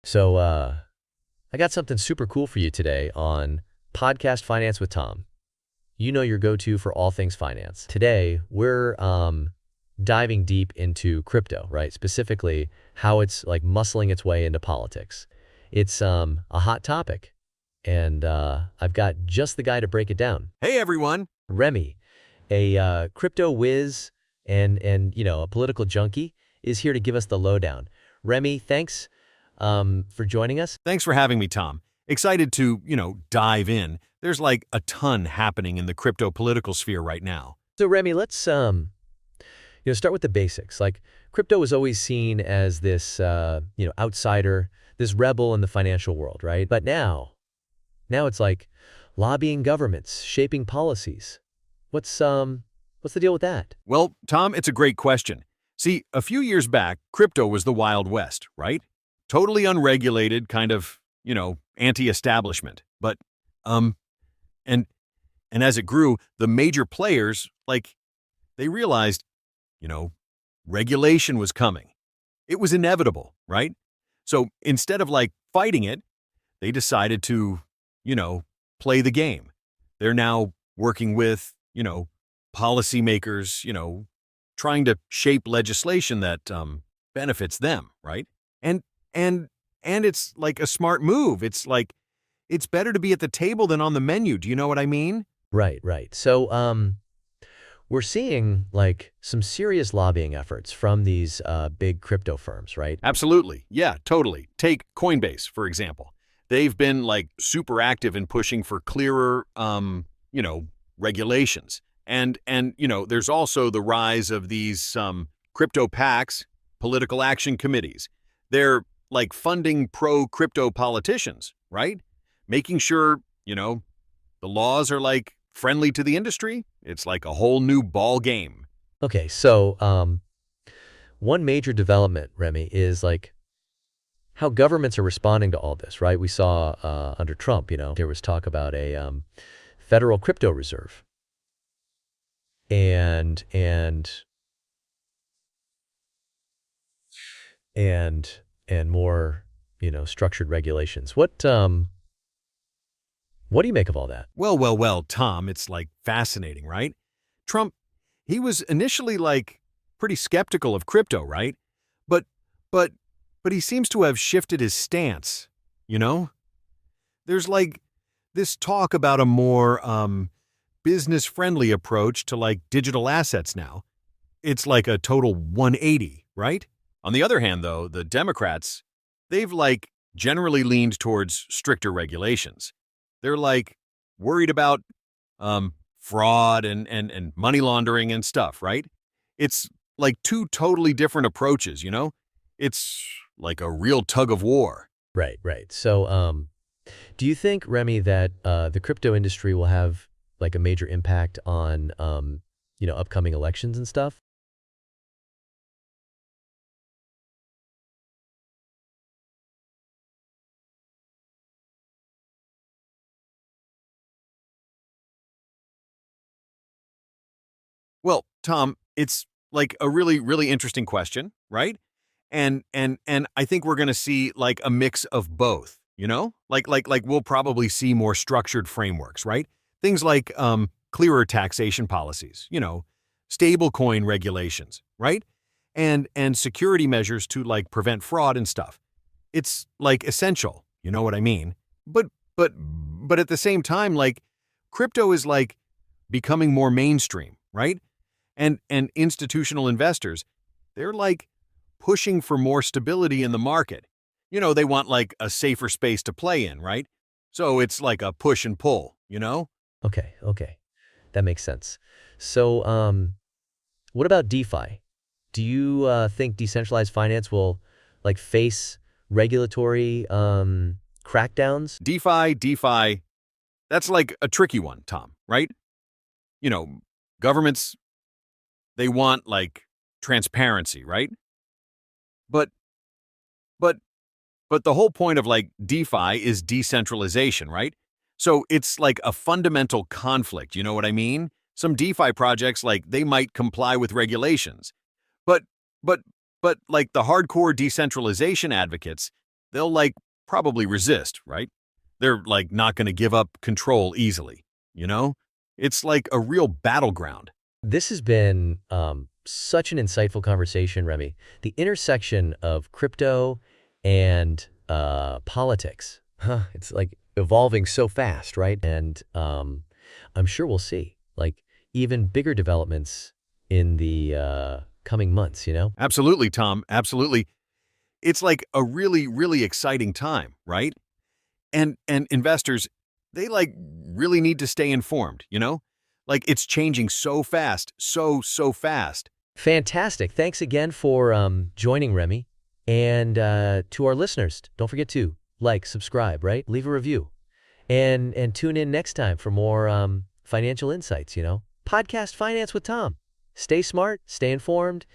So, I got something super cool for you today on Podcast Finance with Tom. You know your go-to for all things finance. Today, we're diving deep into crypto, right? Specifically, how it's like muscling its way into politics. It's a hot topic, and I've got just the guy to break it down. Hey everyone! Remy, a crypto whiz and a political junkie, is here to give us the lowdown. Remy, thanks for joining us. Thanks for having me, Tom. Excited to, dive in. There's like a ton happening in the crypto political sphere right now. So Remy, let's start with the basics. Like crypto was always seen as this outsider, this rebel in the financial world, right? But now it's like lobbying governments, shaping policies. What's the deal with that? Well, Tom, it's a great question. See, a few years back, crypto was the Wild West, right? Totally unregulated, kind of, anti-establishment. But, and as it grew, the major players, they realized, regulation was coming. It was inevitable, right? So instead of fighting it, they decided to, play the game. They're now working with, policymakers, trying to shape legislation that benefits them, right? And and it's like a smart move. It's better to be at the table than on the menu. Do you know what I mean? Right, right. So we're seeing like some serious lobbying efforts from these big crypto firms, right? Absolutely. Yeah, totally. Take Coinbase, for example. They've been super active in pushing for clearer regulations. And there's also the rise of these crypto PACs, political action committees. They're funding pro-crypto politicians, right? Making sure, the laws are friendly to the industry. It's like a whole new ball game. Okay, so one major development, Remy, is like how governments are responding to all this, right? We saw under Trump, there was talk about a federal crypto reserve and more, structured regulations. What do you make of all that? Well, Tom, it's fascinating, right? Trump, he was initially pretty skeptical of crypto, right? But but but he seems to have shifted his stance, you know? There's this talk about a more business-friendly approach to digital assets now. It's like a total 180, right? On the other hand, though, the Democrats, they've generally leaned towards stricter regulations. They're worried about fraud and money laundering and stuff, right? It's two totally different approaches, It's like a real tug of war. Right, right. So do you think, Remy, that the crypto industry will have a major impact on upcoming elections and stuff? Well, Tom, it's a really, really interesting question, right? And I think we're going to see a mix of both, we'll probably see more structured frameworks, right? Things like clearer taxation policies, stable coin regulations, right? And security measures to prevent fraud and stuff. It's essential, you know what I mean? But at the same time, crypto is becoming more mainstream, right? And institutional investors, they're pushing for more stability in the market. They want a safer space to play in, right? So it's a push and pull. Okay, okay. That makes sense. So what about DeFi? Do you think decentralized finance will face regulatory crackdowns? DeFi, that's a tricky one, Tom, right? Governments, they want transparency, right? But but but the whole point of DeFi is decentralization, right? So it's a fundamental conflict, you know what I mean? Some DeFi projects they might comply with regulations. But but but the hardcore decentralization advocates, they'll like probably resist, right? They're like not going to give up control easily, you know? It's like a real battleground. This has been such an insightful conversation, Remy. The intersection of crypto and politics, it's like evolving so fast, right? And I'm sure we'll see like even bigger developments in the coming months, you know? Absolutely, Tom. Absolutely. It's like a really, really exciting time, right? And investors, they like really need to stay informed, you know? Like it's changing so fast, so fast. Fantastic. Thanks again for joining, Remy. And to our listeners, don't forget to like, subscribe, right? Leave a review. And tune in next time for more financial insights, you know? Podcast Finance with Tom. Stay smart, stay informed,